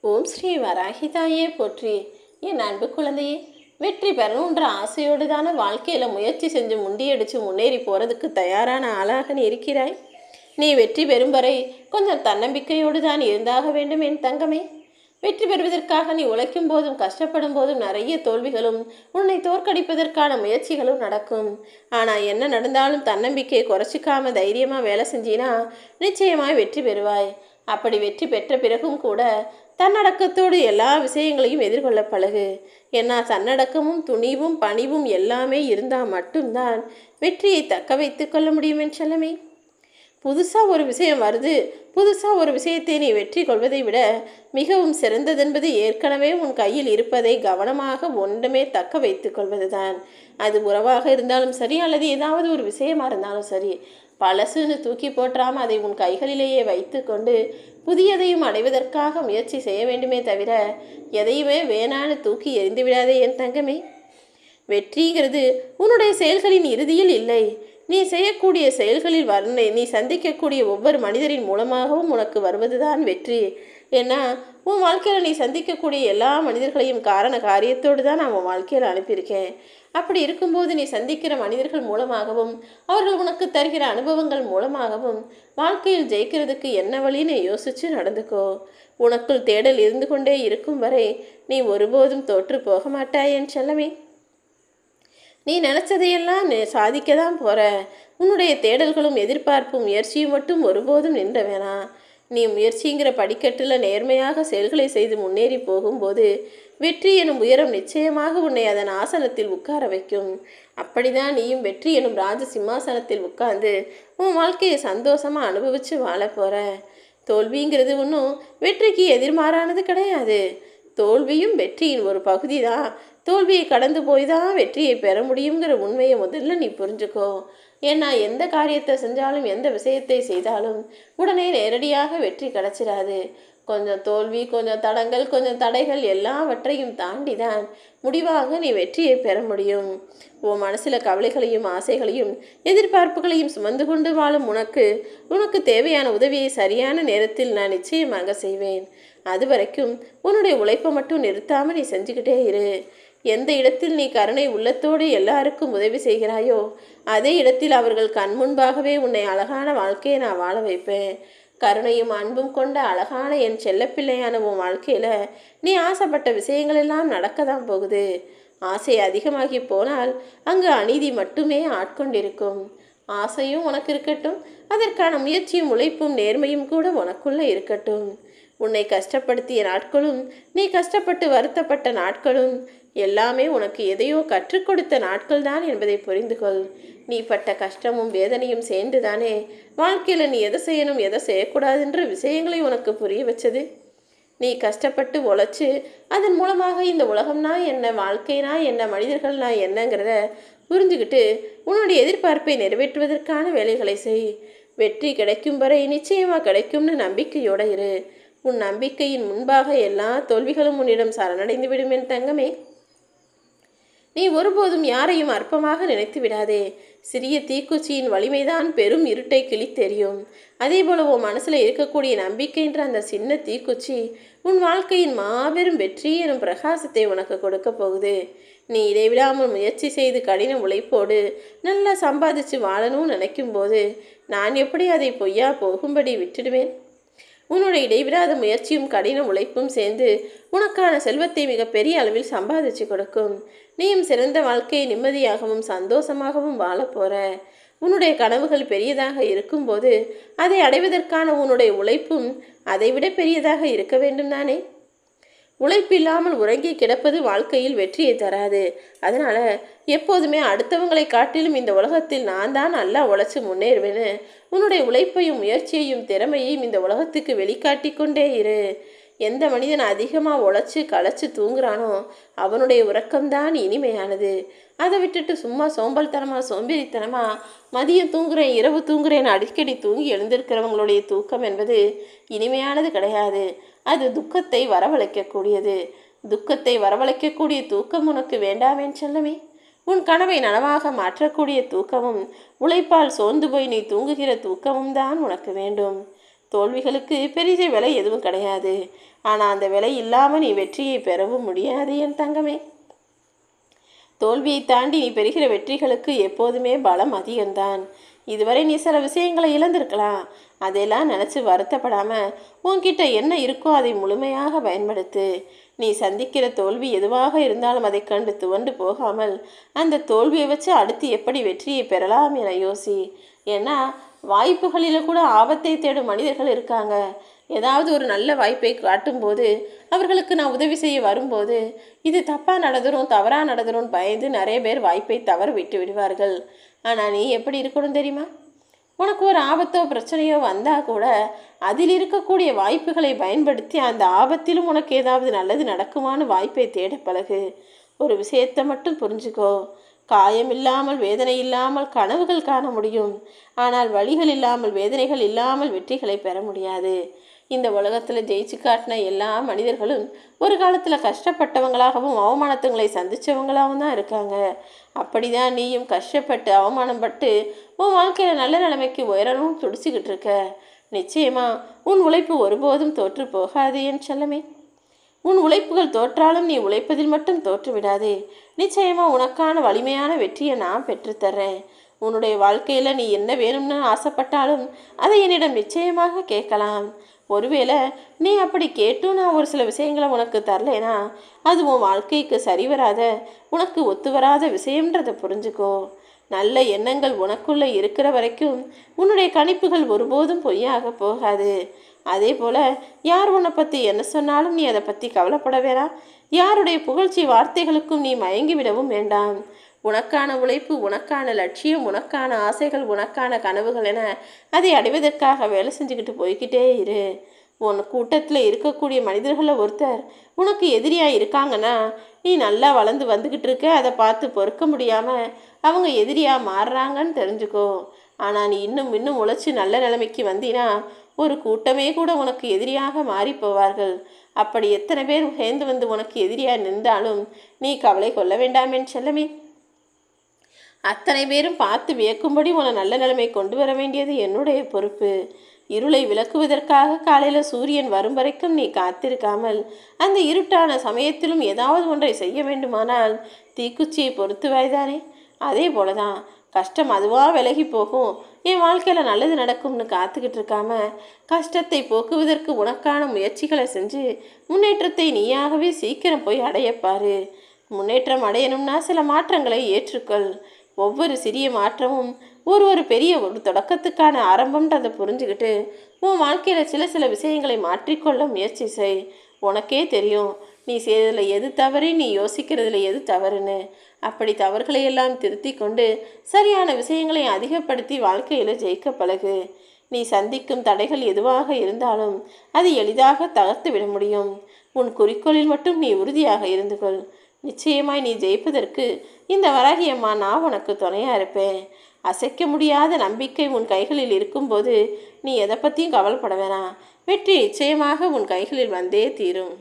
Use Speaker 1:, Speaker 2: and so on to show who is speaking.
Speaker 1: ஓம் ஸ்ரீ வராகிதாயே போற்றி. என் அன்பு குழந்தையே, வெற்றி பெறணுன்ற ஆசையோடு தானே வாழ்க்கையில் முயற்சி செஞ்சு முண்டியடிச்சு முன்னேறி போகிறதுக்கு தயாரான ஆளாக நீ இருக்கிறாய். நீ வெற்றி பெறும் வரை கொஞ்சம் தன்னம்பிக்கையோடு தான் இருந்தாக வேண்டும் என் தங்கமே. வெற்றி பெறுவதற்காக நீ உழைக்கும் போதும் கஷ்டப்படும் போதும் நிறைய தோல்விகளும் உன்னை தோற்கடிப்பதற்கான முயற்சிகளும் நடக்கும். ஆனால் என்ன நடந்தாலும் தன்னம்பிக்கையை குறைச்சிக்காம தைரியமாக வேலை செஞ்சினா நிச்சயமாய் வெற்றி பெறுவாய். அப்படி வெற்றி பெற்ற பிறகும் கூட தன்னடக்கத்தோடு எல்லா விஷயங்களையும் எதிர்கொள்ள பழகு. ஏன்னா தன்னடக்கமும் துணிவும் பணிவும் எல்லாமே இருந்தால் மட்டும்தான் வெற்றியை தக்க வைத்து கொள்ள முடியும் என் செல்லமே. புதுசாக ஒரு விஷயம் வருது, புதுசாக ஒரு விஷயத்தை நீ வெற்றி கொள்வதை விட மிகவும் சிறந்ததென்பது ஏற்கனவே உன் கையில் இருப்பதை கவனமாக ஒன்றுமே தக்க வைத்து கொள்வது தான். அது உறவாக இருந்தாலும் சரி, அல்லது ஏதாவது ஒரு விஷயமா இருந்தாலும் சரி, பழசுன்னு தூக்கி போற்றாமல் அதை உன் கைகளிலேயே வைத்து கொண்டு புதியதையும் அடைவதற்காக முயற்சி செய்ய வேண்டுமே தவிர எதையுமே வேணான்னு தூக்கி எறிந்து விடாதே என் தங்கமே. வெற்றிங்கிறது உன்னுடைய செயல்களின் இறுதியில் இல்லை, நீ செய்யக்கூடிய செயல்களில் நீ சந்திக்கக்கூடிய ஒவ்வொரு மனிதரின் மூலமாகவும் உனக்கு வருவதுதான் வெற்றி. ஏன்னா உன் வாழ்க்கையில் நீ சந்திக்கக்கூடிய எல்லா மனிதர்களையும் காரண காரியத்தோடு தான் நான் உன் வாழ்க்கையில் அனுப்பியிருக்கேன். அப்படி இருக்கும்போது நீ சந்திக்கிற மனிதர்கள் மூலமாகவும் அவர்கள் உனக்கு தருகிற அனுபவங்கள் மூலமாகவும் வாழ்க்கையில் ஜெயிக்கிறதுக்கு என்ன வழின்னு யோசிச்சு நடந்துக்கோ. உனக்குள் தேடல் இருந்து கொண்டே இருக்கும் வரை நீ ஒருபோதும் தோற்று போக மாட்டாய் என் செல்லமே. நீ நினச்சதையெல்லாம் சாதிக்க தான் போகிற. உன்னுடைய தேடல்களும் எதிர்பார்ப்பும் முயற்சியும் மட்டும் ஒருபோதும் நின்ற வேணாம். நீ முயற்சிங்கிற படிக்கட்டில் நேர்மையாக செயல்களை செய்து முன்னேறி போகும்போது வெற்றி எனும் உயரம் நிச்சயமாக உன்னை அதன் ஆசனத்தில் உட்கார வைக்கும். அப்படிதான் நீயும் வெற்றி எனும் ராஜ சிம்மாசனத்தில் உட்கார்ந்து உன் வாழ்க்கையை சந்தோஷமாக அனுபவித்து வாழ போகிற. தோல்விங்கிறது ஒன்றும் வெற்றிக்கு எதிர்மாறானது கிடையாது. தோல்வியும் வெற்றியின் ஒரு பகுதி தான். தோல்வியை கடந்து போய் தான் வெற்றியை பெற முடியுங்கிற உண்மையை முதல்ல நீ புரிஞ்சுக்கோ. ஏன்னா எந்த காரியத்தை செஞ்சாலும் எந்த விஷயத்தை செய்தாலும் உடனே நேரடியாக வெற்றி கிடைச்சிடாது. கொஞ்சம் தோல்வி, கொஞ்சம் தடங்கள், கொஞ்சம் தடைகள் எல்லாவற்றையும் தாண்டி தான் முடிவாக நீ வெற்றியை பெற முடியும். உன் மனசில் கவலைகளையும் ஆசைகளையும் எதிர்பார்ப்புகளையும் சுமந்து கொண்டு வாழும் உனக்கு தேவையான உதவியை சரியான நேரத்தில் நான் நிச்சயமாக செய்வேன். அது வரைக்கும் உன்னுடைய உழைப்பை மட்டும் நிறுத்தாமல் நீ செஞ்சுக்கிட்டே இரு. எந்த இடத்தில் நீ கருணை உள்ளத்தோடு எல்லாருக்கும் உதவி செய்கிறாயோ அதே இடத்தில் அவர்கள் கண் முன்பாகவே உன்னை அழகான வாழ்க்கையை நான் வாழ வைப்பேன். கருணையும் அன்பும் கொண்ட அழகான என் செல்லப்பிள்ளையான உன் வாழ்க்கையில் நீ ஆசைப்பட்ட விஷயங்கள் எல்லாம் நடக்க தான் போகுது. ஆசை அதிகமாகி போனால் அங்கு அநீதி மட்டுமே ஆட்கொண்டிருக்கும். ஆசையும் உனக்கு இருக்கட்டும், அதற்கான முயற்சியும் உழைப்பும் நேர்மையும் கூட உனக்குள்ளே இருக்கட்டும். உன்னை கஷ்டப்படுத்திய நாட்களும் நீ கஷ்டப்பட்டு வருத்தப்பட்ட நாட்களும் எல்லாமே உனக்கு எதையோ கற்றுக் கொடுத்த நாட்கள் தான் என்பதை புரிந்து கொள். நீ பட்ட கஷ்டமும் வேதனையும் சேர்ந்து தானே வாழ்க்கையில் நீ எதை செய்யணும் எதை செய்யக்கூடாதுன்ற விஷயங்களை உனக்கு புரிய வச்சது. நீ கஷ்டப்பட்டு உழைச்சி அதன் மூலமாக இந்த உலகம்னா என்ன, வாழ்க்கைனா என்ன, மனிதர்கள்னா என்னங்கிறத புரிஞ்சுக்கிட்டு உன்னுடைய எதிர்பார்ப்பை நிறைவேற்றுவதற்கான வேலைகளை செய். வெற்றி கிடைக்கும் வரை நிச்சயமாக கிடைக்கும்னு நம்பிக்கையோடு இரு. உன் நம்பிக்கையின் முன்பாக எல்லா தோல்விகளும் உன்னிடம் சரணடைந்து விடும் என் தங்கமே. நீ ஒருபோதும் யாரையும் அற்பமாக நினைத்து விடாதே. சிறிய தீக்குச்சியின் வலிமைதான் பெரும் இருட்டை கிழித்தெறியும். அதே போல உன் மனசில் இருக்கக்கூடிய நம்பிக்கைன்ற அந்த சின்ன தீக்குச்சி உன் வாழ்க்கையின் மாபெரும் வெற்றி எனும் பிரகாசத்தை உனக்கு கொடுக்க போகுது. நீ இடைவிடாமல் முயற்சி செய்து கடின உழைப்போடு நல்லா சம்பாதிச்சு வாழணும்னு நினைக்கும் போது நான் எப்படி அதை பொய்யா போகும்படி விட்டுடுவேன்? உன்னுடைய இடைவிடாத முயற்சியும் கடின உழைப்பும் சேர்ந்து உனக்கான செல்வத்தை மிக பெரிய அளவில் சம்பாதிச்சு கொடுக்கும். நீயும் சிறந்த வாழ்க்கையை நிம்மதியாகவும் சந்தோஷமாகவும் வாழ போற. உன்னுடைய கனவுகள் பெரியதாக இருக்கும்போது அதை அடைவதற்கான உன்னுடைய உழைப்பும் அதைவிட பெரியதாக இருக்க வேண்டும் தானே. உழைப்பில்லாமல் உறங்கி கிடப்பது வாழ்க்கையில் வெற்றியை தராது. அதனால் எப்போதுமே அடுத்தவங்களை காட்டிலும் இந்த உலகத்தில் நான் தான் நல்லா உழைச்சி முன்னேறுவேன்னு உன்னுடைய உழைப்பையும் முயற்சியையும் திறமையையும் இந்த உலகத்துக்கு வெளிக்காட்டி கொண்டே இரு. எந்த மனிதன் அதிகமாக உழைச்சி களைச்சி தூங்குறானோ அவனுடைய உறக்கம்தான் இனிமையானது. அதை விட்டுட்டு சும்மா சோம்பேறித்தனமாக மதியம் தூங்குறேன் இரவு தூங்குறேன்னு அடிக்கடி தூங்கி எழுந்திருக்கிறவங்களுடைய தூக்கம் என்பது இனிமையானது கிடையாது. அது துக்கத்தை வரவழைக்கக்கூடியது. துக்கத்தை வரவழைக்கக்கூடிய தூக்கம் உனக்கு வேண்டாமேன் செல்லமே. உன் கனவை நனவாக மாற்றக்கூடிய தூக்கமும் உழைப்பால் சோர்ந்து போய் நீ தூங்குகிற தூக்கமும் தான் உனக்கு வேண்டும். தோல்விகளுக்கு பெரிய விலை எதுவும் கிடையாது. ஆனால் அந்த விலை இல்லாமல் நீ வெற்றியை பெறவும் முடியாது என் தங்கமே. தோல்வியை தாண்டி நீ பெறுகிற வெற்றிகளுக்கு எப்போதுமே பலம் அதிகம்தான். இதுவரை நீ சில விஷயங்களை இழந்திருக்கலாம். அதையெல்லாம் நினச்சி வருத்தப்படாமல் உன்கிட்ட என்ன இருக்கோ அதை முழுமையாக பயன்படுத்து. நீ சந்திக்கிற தோல்வி எதுவாக இருந்தாலும் அதை கண்டு துவண்டு போகாமல் அந்த தோல்வியை வச்சு அடுத்து எப்படி வெற்றியை பெறலாம் என யோசி. ஏன்னா வாய்ப்புகளில் கூட ஆபத்தை தேடும் மனிதர்கள் இருக்காங்க. ஏதாவது ஒரு நல்ல வாய்ப்பை காட்டும்போது அவர்களுக்கு நான் உதவி செய்ய வரும்போது இது தப்பாக நடந்துடும், தவறாக நடந்துடும் பயந்து நிறைய பேர் வாய்ப்பை தவற விட்டு விடுவார்கள். ஆனால் நீ எப்படி இருக்கணும் தெரியுமா? உனக்கு ஒரு ஆபத்தோ பிரச்சனையோ வந்தால் கூட அதில் இருக்கக்கூடிய வாய்ப்புகளை பயன்படுத்தி அந்த ஆபத்திலும் உனக்கு ஏதாவது நல்லது நடக்குமான்னு வாய்ப்பை தேட பழகு. ஒரு விஷயத்தை மட்டும் புரிஞ்சுக்கோ. காயம் இல்லாமல் வேதனை இல்லாமல் கனவுகள் காண முடியும். ஆனால் வழிகள் இல்லாமல் வேதனைகள் இல்லாமல் வெற்றிகளை பெற முடியாது. இந்த உலகத்தில் ஜெயிச்சு காட்டின எல்லா மனிதர்களும் ஒரு காலத்தில் கஷ்டப்பட்டவங்களாகவும் அவமானத்துங்களை சந்தித்தவங்களாகவும் தான் இருக்காங்க. அப்படிதான் நீயும் கஷ்டப்பட்டு அவமானப்பட்டு உன் வாழ்க்கையில் நல்ல நிலைமைக்கு உயரணும் துடிச்சிக்கிட்டு இருக்க. நிச்சயமா உன் உழைப்பு ஒருபோதும் தோற்று போகாது என் செல்லமே. உன் உழைப்புகள் தோற்றாலும் நீ உழைப்பதில் மட்டும் தோற்று விடாதே. நிச்சயமா உனக்கான வலிமையான வெற்றியை நான் பெற்றுத்தர்றேன். உன்னுடைய வாழ்க்கையில் நீ என்ன வேணும்னு ஆசைப்பட்டாலும் அதை என்னிடம் நிச்சயமாக கேட்கலாம். ஒருவேளை நீ அப்படி கேட்டும் நான் ஒரு சில விஷயங்களை உனக்கு தரலேனா அது உன் வாழ்க்கைக்கு சரிவராத உனக்கு ஒத்து வராத விஷயம்ன்றதை புரிஞ்சுக்கோ. நல்ல எண்ணங்கள் உனக்குள்ளே இருக்கிற வரைக்கும் உன்னுடைய கணிப்புகள் ஒருபோதும் பொய்யாக போகாது. அதே போல் யார் உன்னை பற்றி என்ன சொன்னாலும் நீ அதை பற்றி கவலைப்பட வேணாம். யாருடைய புகழ்ச்சி வார்த்தைகளுக்கும் நீ மயங்கி விடவும் வேண்டாம். உனக்கான உழைப்பு, உனக்கான லட்சியம், உனக்கான ஆசைகள், உனக்கான கனவுகள் என அதை அடைவதற்காக வேலை செஞ்சுக்கிட்டு போய்கிட்டே இரு. உன் கூட்டத்தில் இருக்கக்கூடிய மனிதர்களில் ஒருத்தர் உனக்கு எதிரியாக இருக்காங்கன்னா நீ நல்லா வளர்ந்து வந்துக்கிட்டு இருக்க. அதை பார்த்து பொறுக்க முடியாமல் அவங்க எதிரியாக மாறுறாங்கன்னு தெரிஞ்சுக்கோ. ஆனால் நீ இன்னும் உழைச்சி நல்ல நிலைமைக்கு வந்தினா ஒரு கூட்டமே கூட உனக்கு எதிரியாக மாறி போவார்கள். அப்படி எத்தனை பேர் சேர்ந்து வந்து உனக்கு எதிரியாக நின்றாலும் நீ கவலை கொள்ள வேண்டாமேன்னு செல்லமே. அத்தனை பேரும் பார்த்து வியக்கும்படி உன்னை நல்ல நிலைமை கொண்டு வர வேண்டியது என்னுடைய பொறுப்பு. இருளை விளக்குவதற்காக காலையில் சூரியன் வரும் வரைக்கும் நீ காத்திருக்காமல் அந்த இருட்டான சமயத்திலும் ஏதாவது ஒன்றை செய்ய வேண்டுமானால் தீக்குச்சியை பொறுத்துவாய்தானே. அதே போலதான் கஷ்டம் அதுவாக விலகி போகும், என் வாழ்க்கையில் நல்லது நடக்கும்னு காத்துக்கிட்டு இருக்காம கஷ்டத்தை போக்குவதற்கு உனக்கான முயற்சிகளை செஞ்சு முன்னேற்றத்தை நீயாகவே சீக்கிரம் போய் அடையப்பாரு. முன்னேற்றம் அடையணும்னா சில மாற்றங்களை ஏற்றுக்கொள். ஒவ்வொரு சிறிய மாற்றமும் ஒரு பெரிய ஒரு தொடக்கத்துக்கான ஆரம்பம்ன்றதை புரிஞ்சுக்கிட்டு உன் வாழ்க்கையில் சில விஷயங்களை மாற்றிக்கொள்ள முயற்சி செய். உனக்கே தெரியும் நீ செய்கிறதுல எது தவறு, நீ யோசிக்கிறதுல எது தவறுன்னு. அப்படி தவறுகளை எல்லாம் திருத்தி கொண்டு சரியான விஷயங்களை அதிகப்படுத்தி வாழ்க்கையில் ஜெயிக்க பழகு. நீ சந்திக்கும் தடைகள் எதுவாக இருந்தாலும் அது எளிதாக தகர்த்து விட முடியும். உன் குறிக்கோளில் மட்டும் நீ உறுதியாக இருந்து கொள். நிச்சயமாய் நீ ஜெயிப்பதற்கு இந்த வராகி அம்மா நான் உனக்கு துணையாக இருப்பேன். அசைக்க முடியாத நம்பிக்கை உன் கைகளில் இருக்கும்போது நீ எதை பற்றியும் கவலைப்பட வேணாம். வெற்றி நிச்சயமாக உன் கைகளில் வந்தே தீரும்.